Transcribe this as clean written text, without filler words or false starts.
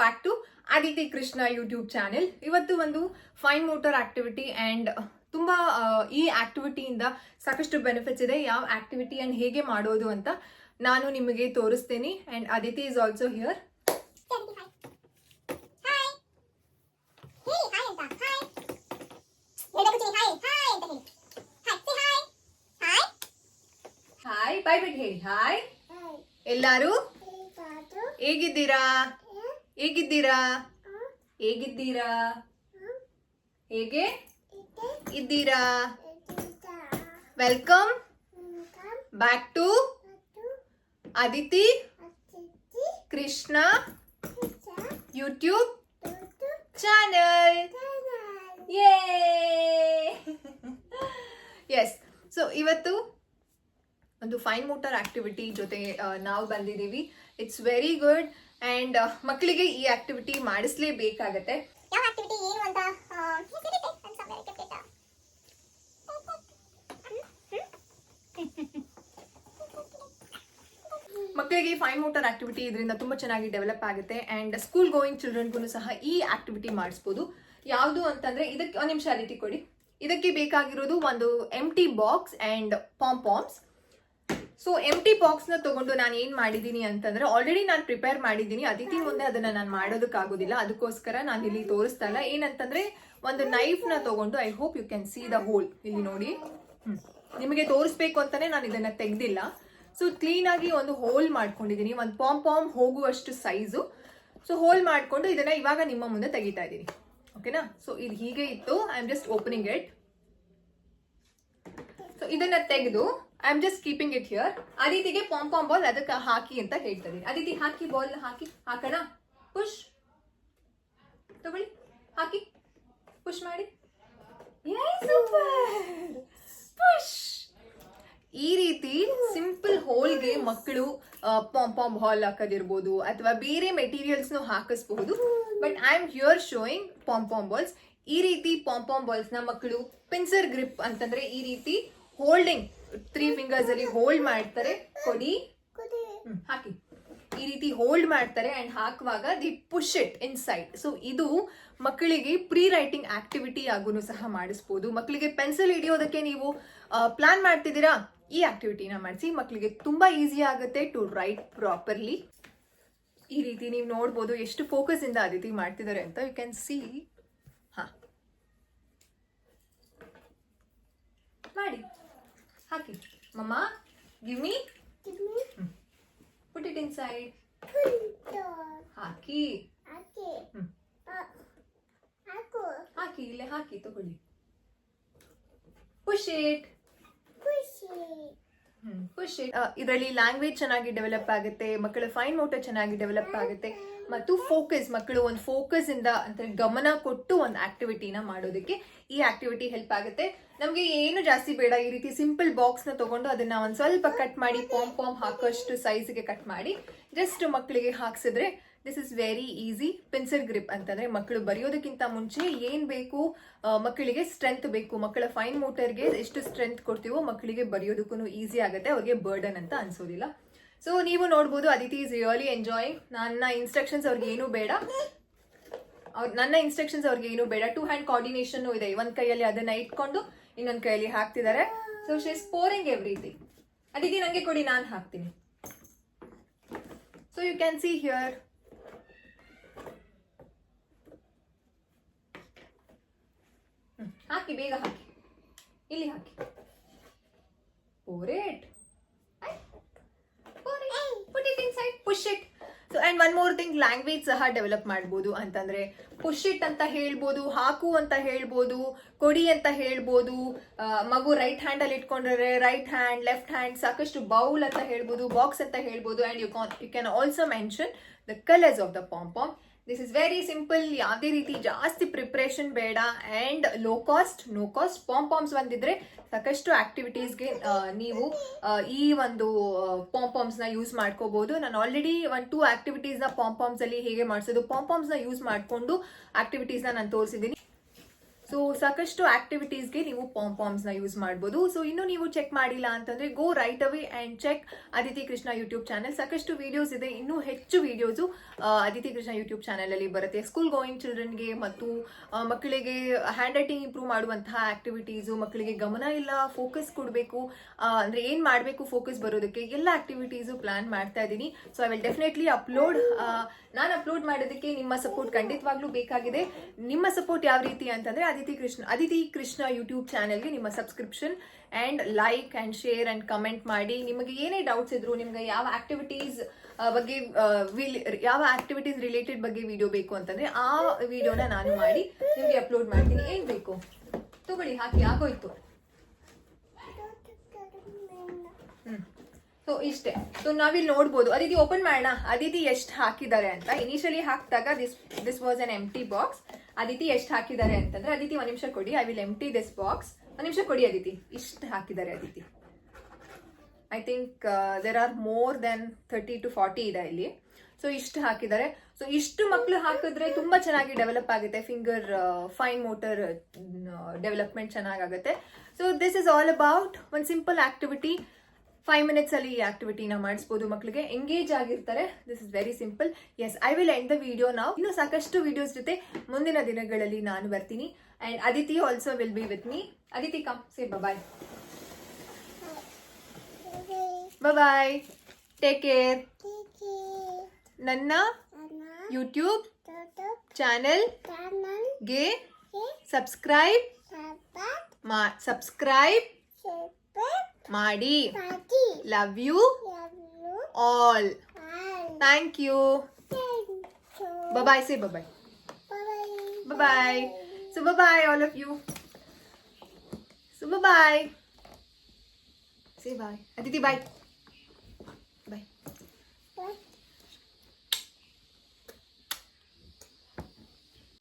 Back to Aditi Krishna YouTube channel. ಇವತ್ತು ಒಂದು fine motor activity and ತುಂಬಾ ಈ ಆಕ್ಟಿವಿಟಿಯಿಂದ ಸಾಕಷ್ಟು ಬೆನಿಫಿಟ್ಸ್ ಇದೆ. ಯಾವ ಆಕ್ಟಿವಿಟಿ ಅಂಡ್ ಹೇಗೆ ಮಾಡೋದು ಅಂತ ನಾನು ನಿಮಗೆ ತೋರಿಸ್ತೇನೆ. And Aditi is also here. Hi ಬೈ ಬಿಟ್ ಹೇಳಿ. ಹಾಯ್ ಎಲ್ಲಾರು ಹೇಗಿದ್ದೀರಾ? ಹೇಗಿದ್ದೀರಾ? ಹೇಗಿದ್ದೀರಾ? ಹೇಗೆ ಇದ್ದೀರಾ? Welcome back to Aditi Krishna YouTube channel. Yes, so ಇವತ್ತು ಒಂದು ಫೈನ್ ಮೋಟರ್ ಆಕ್ಟಿವಿಟಿ ಜೊತೆ ನಾವು ಬಂದಿದ್ದೀವಿ. ಇಟ್ಸ್ ವೆರಿ ಗುಡ್ ಅಂಡ್ ಮಕ್ಕಳಿಗೆ ಈ ಆಕ್ಟಿವಿಟಿ ಮಾಡಿಸ್ಲೇಬೇಕಾಗತ್ತೆ. ಯಾವ ಆಕ್ಟಿವಿಟಿ ಏನು ಅಂತ ಮಕ್ಕಳಿಗೆ ಫೈನ್ ಮೋಟರ್ ಆಕ್ಟಿವಿಟಿ ಇದರಿಂದ ತುಂಬಾ ಚೆನ್ನಾಗಿ ಡೆವಲಪ್ ಆಗುತ್ತೆ ಅಂಡ್ ಸ್ಕೂಲ್ ಗೋಯಿಂಗ್ ಚಿಲ್ಡ್ರನ್ಗೂ ಸಹ ಈ ಆಕ್ಟಿವಿಟಿ ಮಾಡಿಸ್ಬೋದು. ಯಾವುದು ಅಂತಂದ್ರೆ ಇದಕ್ಕೆ ಒಂದು ನಿಮಿಷ ರೀತಿ ಕೊಡಿ. ಇದಕ್ಕೆ ಬೇಕಾಗಿರೋದು ಒಂದು empty box and pompoms. So empty box ನ ತಗೊಂಡು ನಾನು ಏನ್ ಮಾಡಿದೀನಿ ಅಂತಂದ್ರೆ ಆಲ್ರೆಡಿ ನಾನು ಪ್ರಿಪೇರ್ ಮಾಡಿದ್ದೀನಿ. ಅದಿತಿ ಮುಂದೆ ಅದನ್ನ ನಾನು ಮಾಡೋದಕ್ಕಾಗೋದಿಲ್ಲ, ಅದಕ್ಕೋಸ್ಕರ ನಾನು ಇಲ್ಲಿ ತೋರಿಸ್ತಾ ಇಲ್ಲ. ಏನಂತಂದ್ರೆ ಒಂದು ನೈಫ್ ನ ತಗೊಂಡು, I hope you can see the hole. ಇಲ್ಲಿ ನೋಡಿ, ನಿಮಗೆ ತೋರಿಸ್ಬೇಕು ಅಂತಾನೆ ನಾನು ಇದನ್ನ ತೆಗ್ದಿಲ್ಲ. ಸೊ ಕ್ಲೀನ್ ಆಗಿ ಒಂದು ಹೋಲ್ ಮಾಡ್ಕೊಂಡಿದೀನಿ, ಒಂದು ಪಾಮ್ ಹೋಗುವಷ್ಟು ಸೈಜು. ಸೊ ಹೋಲ್ ಮಾಡ್ಕೊಂಡು ಇದನ್ನ ಇವಾಗ ನಿಮ್ಮ ಮುಂದೆ ತೆಗಿತಾ ಇದ್ದೀನಿ. ಓಕೆನಾ? ಸೊ ಇದು ಹೀಗೆ ಇತ್ತು. I am just opening it. So ಇದನ್ನ ತೆಗೆದು I am just keeping it here. ಅದಿತಿಗೆ ಪಾಮ್ ಬಾಲ್ ಅದಕ್ಕೆ ಹಾಕಿ ಅಂತ ಹೇಳ್ತಾ ಇದೀನಿ. ಅದಿತಿ ಹಾಕಿ, ಬಾಲ್ ಹಾಕಿ. ಹಾಕೋಣ? ಪುಷ್ ತಗೊಳ್ಳಿ, ಹಾಕಿ, ಪುಷ್ ಮಾಡಿ. ಪುಷ್. ಈ ರೀತಿ ಸಿಂಪಲ್ ಹೋಲ್ಗೆ ಮಕ್ಕಳು ಪಾಮ್ ಬಾಲ್ ಹಾಕೋದಿರ್ಬೋದು ಅಥವಾ ಬೇರೆ ಮೆಟೀರಿಯಲ್ಸ್ ಹಾಕಿಸಬಹುದು. But I am here showing pom balls. ಈ ರೀತಿ ಪಾಮ್ ಬಾಲ್ಸ್ ನ ಮಕ್ಕಳು ಪಿನ್ಸರ್ ಗ್ರಿಪ್ ಅಂತಂದ್ರೆ ಈ ರೀತಿ ಹೋಲ್ಡಿಂಗ್ 3 ಫಿಂಗರ್ಸ್ ಅಲ್ಲಿ ಹೋಲ್ಡ್ ಮಾಡ್ತಾರೆ. ಕೊಡಿ, ಹಾಕಿ. ಈ ರೀತಿ ಹೋಲ್ಡ್ ಮಾಡ್ತಾರೆ ಅಂಡ್ ಹಾಕುವಾಗ the push it in side. So ಇದು ಮಕ್ಕಳಿಗೆ ಪ್ರೀ ರೈಟಿಂಗ್ ಆಕ್ಟಿವಿಟಿ ಆಗೂ ಸಹ ಮಾಡಿಸ್ಬೋದು. ಮಕ್ಕಳಿಗೆ ಪೆನ್ಸಿಲ್ ಹಿಡಿಯೋದಕ್ಕೆ ನೀವು ಪ್ಲಾನ್ ಮಾಡ್ತಿದ್ದೀರಾ, ಈ ಆಕ್ಟಿವಿಟಿನ ಮಾಡಿಸಿ. ಮಕ್ಕಳಿಗೆ ತುಂಬಾ ಈಸಿ ಆಗುತ್ತೆ ಟು ರೈಟ್ ಪ್ರಾಪರ್ಲಿ. ಈ ರೀತಿ ನೀವು ನೋಡ್ಬೋದು ಎಷ್ಟು ಫೋಕಸ್ ಇಂದ ಅದಿತಿ ಮಾಡ್ತಿದ್ದಾರೆ ಅಂತ. You can see. ಹಾ, ಮಾಡಿ, ಹಾಕಿ. Mumma give me, put it inside. ಹಾಕಿ, ಹಾಕಿ, ಇಲ್ಲೇ ಹಾಕಿ, ತಗೊಳ್ಳಿ. Push it. Push it. ಇದರಲ್ಲಿ ಲ್ಯಾಂಗ್ವೇಜ್ ಚೆನ್ನಾಗಿ ಡೆವಲಪ್ ಆಗುತ್ತೆ, ಮಕ್ಕಳ ಫೈನ್ ಮೋಟರ್ ಚೆನ್ನಾಗಿ ಡೆವಲಪ್ ಆಗುತ್ತೆ ಮತ್ತು ಫೋಕಸ್, ಮಕ್ಕಳು ಒಂದು ಫೋಕಸ್ ಇಂದ ಅಂದ್ರೆ ಗಮನ ಕೊಟ್ಟು ಒಂದು ಆಕ್ಟಿವಿಟಿನ ಮಾಡೋದಕ್ಕೆ ಈ ಆಕ್ಟಿವಿಟಿ ಹೆಲ್ಪ್ ಆಗುತ್ತೆ. ನಮ್ಗೆ ಏನು ಜಾಸ್ತಿ ಬೇಡ, ಈ ರೀತಿ ಸಿಂಪಲ್ ಬಾಕ್ಸ್ ನ ತಗೊಂಡು ಅದನ್ನ ಒಂದ್ ಸ್ವಲ್ಪ ಕಟ್ ಮಾಡಿ ಪಾಮ್ ಹಾಕೋಷ್ಟು ಸೈಜ್ಗೆ ಕಟ್ ಮಾಡಿ ಜಸ್ಟ್ ಮಕ್ಕಳಿಗೆ ಹಾಕ್ಸಿದ್ರೆ this is very easy. Pencil grip ಅಂತಂದ್ರೆ ಮಕ್ಕಳು ಬರೆಯೋದಕ್ಕಿಂತ ಮುಂಚೆ ಏನ್ ಬೇಕು, ಮಕ್ಕಳಿಗೆ ಸ್ಟ್ರೆಂತ್ ಬೇಕು. ಮಕ್ಕಳ ಫೈನ್ ಮೋಟರ್ಗೆ ಎಷ್ಟು ಸ್ಟ್ರೆಂತ್ ಕೊಡ್ತೀವೋ ಮಕ್ಕಳಿಗೆ ಬರೆಯೋದಕ್ಕೂ ಈಸಿ ಆಗುತ್ತೆ, ಅವ್ರಿಗೆ ಬರ್ಡನ್ ಅಂತ ಅನ್ಸೋದಿಲ್ಲ. ಸೊ ನೀವು ನೋಡ್ಬೋದು ಅದಿತಿ ಇಸ್ ರಿಯಲಿ ಎಂಜಾಯಿಂಗ್. ನನ್ನ ಇನ್ಸ್ಟ್ರಕ್ಷನ್ಸ್ ಅವ್ರಿಗೆ ಏನೂ ಬೇಡ, ಅವ್ರಿಗೆ ಏನೂ ಬೇಡ. 2 ಹ್ಯಾಂಡ್ ಕೋಆರ್ಡಿನೇಷನ್ ಇದೆ. ಒಂದ್ ಕೈಯಲ್ಲಿ ಅದನ್ನ ಇಟ್ಕೊಂಡು ಇನ್ನೊಂದ್ ಕೈಯಲ್ಲಿ ಹಾಕ್ತಿದ್ದಾರೆ. So she is pouring everything. Aditi ನಂಗೆ ಕೊಡಿ, ನಾನು ಹಾಕ್ತೀನಿ. So you can see here. ಹಾಕಿ, ಬೇಗ ಹಾಕಿ, ಇಲ್ಲಿ ಹಾಕಿ. pour it, put it inside, push it. So and one more thing, language ಸಹ ಡೆವಲಪ್ ಮಾಡ್ಬೋದು. ಅಂತಂದ್ರೆ ಪುಷ್ ಇಟ್ ಅಂತ ಹೇಳ್ಬೋದು, ಹಾಕು ಅಂತ ಹೇಳ್ಬೋದು, ಕೊಡಿ ಅಂತ ಹೇಳ್ಬೋದು. ಮಗು ರೈಟ್ ಹ್ಯಾಂಡ್ ಅಲ್ಲಿ ಇಟ್ಕೊಂಡ್ರೆ ರೈಟ್ ಹ್ಯಾಂಡ್, ಲೆಫ್ಟ್ ಹ್ಯಾಂಡ್, ಸಾಕಷ್ಟು ಬೌಲ್ ಅಂತ ಹೇಳ್ಬೋದು, ಬಾಕ್ಸ್ ಅಂತ ಹೇಳ್ಬೋದು. And you can also mention the colours of the palm. This is very simple. ಯಾವುದೇ ರೀತಿ ಜಾಸ್ತಿ ಪ್ರಿಪ್ರೇಷನ್ ಬೇಡ and low cost, no cost. Palms ಬಂದಿದ್ರೆ ಸಾಕಷ್ಟು ಆಕ್ಟಿವಿಟೀಸ್ಗೆ ನೀವು ಈ ಒಂದು ಪಾಮ್ಸ್ ನ ಯೂಸ್ ಮಾಡ್ಕೋಬಹುದು. ನಾನು ಆಲ್ರೆಡಿ 1-2 ಆಕ್ಟಿವಿಟೀಸ್ ನ ಪಾಮ್ಸ್ ಅಲ್ಲಿ ಹೇಗೆ ಮಾಡಿಸೋದು, ಪಾಮ್ಸ್ ನ ಯೂಸ್ ಮಾಡ್ಕೊಂಡು ಆಕ್ಟಿವಿಟೀಸ್ ನ ನಾನು ತೋರಿಸಿದ್ದೀನಿ. ಸೊ ಸಾಕಷ್ಟು ಆಕ್ಟಿವಿಟೀಸ್ಗೆ ನೀವು ಪಾಮ್ಸ್ ನ ಯೂಸ್ ಮಾಡ್ಬೋದು. ಸೊ ಇನ್ನು ನೀವು ಚೆಕ್ ಮಾಡಿಲ್ಲ ಅಂತಂದ್ರೆ go right away and check Aditi Krishna YouTube channel. ಸಾಕಷ್ಟು ವಿಡಿಯೋಸ್ ಇದೆ, ಇನ್ನೂ ಹೆಚ್ಚು videos Aditi Krishna YouTube channel ಅಲ್ಲಿ ಬರುತ್ತೆ. ಸ್ಕೂಲ್ ಗೋಯಿಂಗ್ ಚಿಲ್ಡ್ರನ್ಗೆ ಮತ್ತು ಮಕ್ಕಳಿಗೆ ಹ್ಯಾಂಡ್ ರೈಟಿಂಗ್ ಇಂಪ್ರೂವ್ ಮಾಡುವಂತಹ ಆಕ್ಟಿವಿಟೀಸು, ಮಕ್ಕಳಿಗೆ ಗಮನ ಇಲ್ಲ ಫೋಕಸ್ ಕೊಡಬೇಕು ಅಂದ್ರೆ ಏನ್ ಮಾಡಬೇಕು ಫೋಕಸ್ ಬರೋದಕ್ಕೆ ಎಲ್ಲ ಆಕ್ಟಿವಿಟೀಸು ಪ್ಲಾನ್ ಮಾಡ್ತಾ ಇದ್ದೀನಿ. So I will definitely upload. ನಾನು ಅಪ್ಲೋಡ್ ಮಾಡೋದಕ್ಕೆ ನಿಮ್ಮ ಸಪೋರ್ಟ್ ಖಂಡಿತವಾಗ್ಲೂ ಬೇಕಾಗಿದೆ. ನಿಮ್ಮ ಸಪೋರ್ಟ್ ಯಾವ ರೀತಿ ಅಂತಂದ್ರೆ ಅದಿತಿ ಕೃಷ್ಣ ಯೂಟ್ಯೂಬ್ ಚಾನೆಲ್ಗೆ ನಿಮ್ಮ subscription and like and share and comment ಮಾಡಿ. ನಿಮಗೆ ಏನೇ ಡೌಟ್ಸ್ ಇದ್ರು, ನಿಮ್ಗೆ ಯಾವ ಆಕ್ಟಿವಿಟೀಸ್ ಬಗ್ಗೆ ಯಾವ ಆಕ್ಟಿವಿಟೀಸ್ ರಿಲೇಟೆಡ್ ಬಗ್ಗೆ ವಿಡಿಯೋ ಬೇಕು ಅಂತಂದ್ರೆ ಆ ವಿಡಿಯೋನ ನಾನು ಮಾಡಿ ನಿಮ್ಗೆ ಅಪ್ಲೋಡ್ ಮಾಡ್ತೀನಿ. ಏನ್ ಬೇಕು ತಗೊಳ್ಳಿ, ಹಾಕಿ, ಆಗೋಯ್ತು. ಸೊ ಇಷ್ಟೇ. ಸೊ ನಾವಿಲ್ಲಿ ನೋಡ್ಬೋದು, ಅದಿತಿ ಓಪನ್ ಮಾಡೋಣ. ಅದಿತಿ ಎಷ್ಟು ಹಾಕಿದ್ದಾರೆ ಅಂತ. ಇನಿಷಿಯಲಿ ಹಾಕಿದಾಗ this was an empty box. Aditi ಎಷ್ಟು ಹಾಕಿದ್ದಾರೆ ಅಂತಂದ್ರೆ, ಅದಿತಿ ಒಂದ್ ನಿಮಿಷ ಕೊಡಿ, I will empty this box. ಒಂದ್ ನಿಮಿಷ ಕೊಡಿ ಅದಿತಿ. ಇಷ್ಟು ಹಾಕಿದ್ದಾರೆ Aditi. I think there are more than 30 to 40 ಇದೆ ಇಲ್ಲಿ. ಸೊ ಇಷ್ಟು ಹಾಕಿದ್ದಾರೆ. ಸೊ ಇಷ್ಟು ಮಕ್ಕಳು ಹಾಕಿದ್ರೆ ತುಂಬಾ ಚೆನ್ನಾಗಿ ಡೆವಲಪ್ ಆಗುತ್ತೆ. ಫಿಂಗರ್ ಫೈನ್ ಮೋಟರ್ ಡೆವಲಪ್ಮೆಂಟ್ ಚೆನ್ನಾಗಾಗುತ್ತೆ. So this is all about one simple activity. 5 minutes ಅಲ್ಲಿ ಈ ಆಕ್ಟಿವಿಟಿನ ಮಾಡಿಸ್ಬೋದು, ಮಕ್ಕಳಿಗೆ ಎಂಗೇಜ್ ಆಗಿರ್ತಾರೆ. This is very simple. Yes, I will end the video ನಾವು. ಇನ್ನು ಸಾಕಷ್ಟು ವಿಡಿಯೋಸ್ ಜೊತೆ ಮುಂದಿನ ದಿನಗಳಲ್ಲಿ ನಾನು ಬರ್ತೀನಿ. And Aditi also will be with me. Aditi come say bye. Bye, take care. ನನ್ನ ಯೂಟ್ಯೂಬ್ ಚಾನೆಲ್ಗೆ ಸಬ್ಸ್ಕ್ರೈಬ್ ಮಾಡಿ. Love you all. Thank you. Bye, say bye. Bye. So bye all of you. So bye. Say bye. Aditi bye.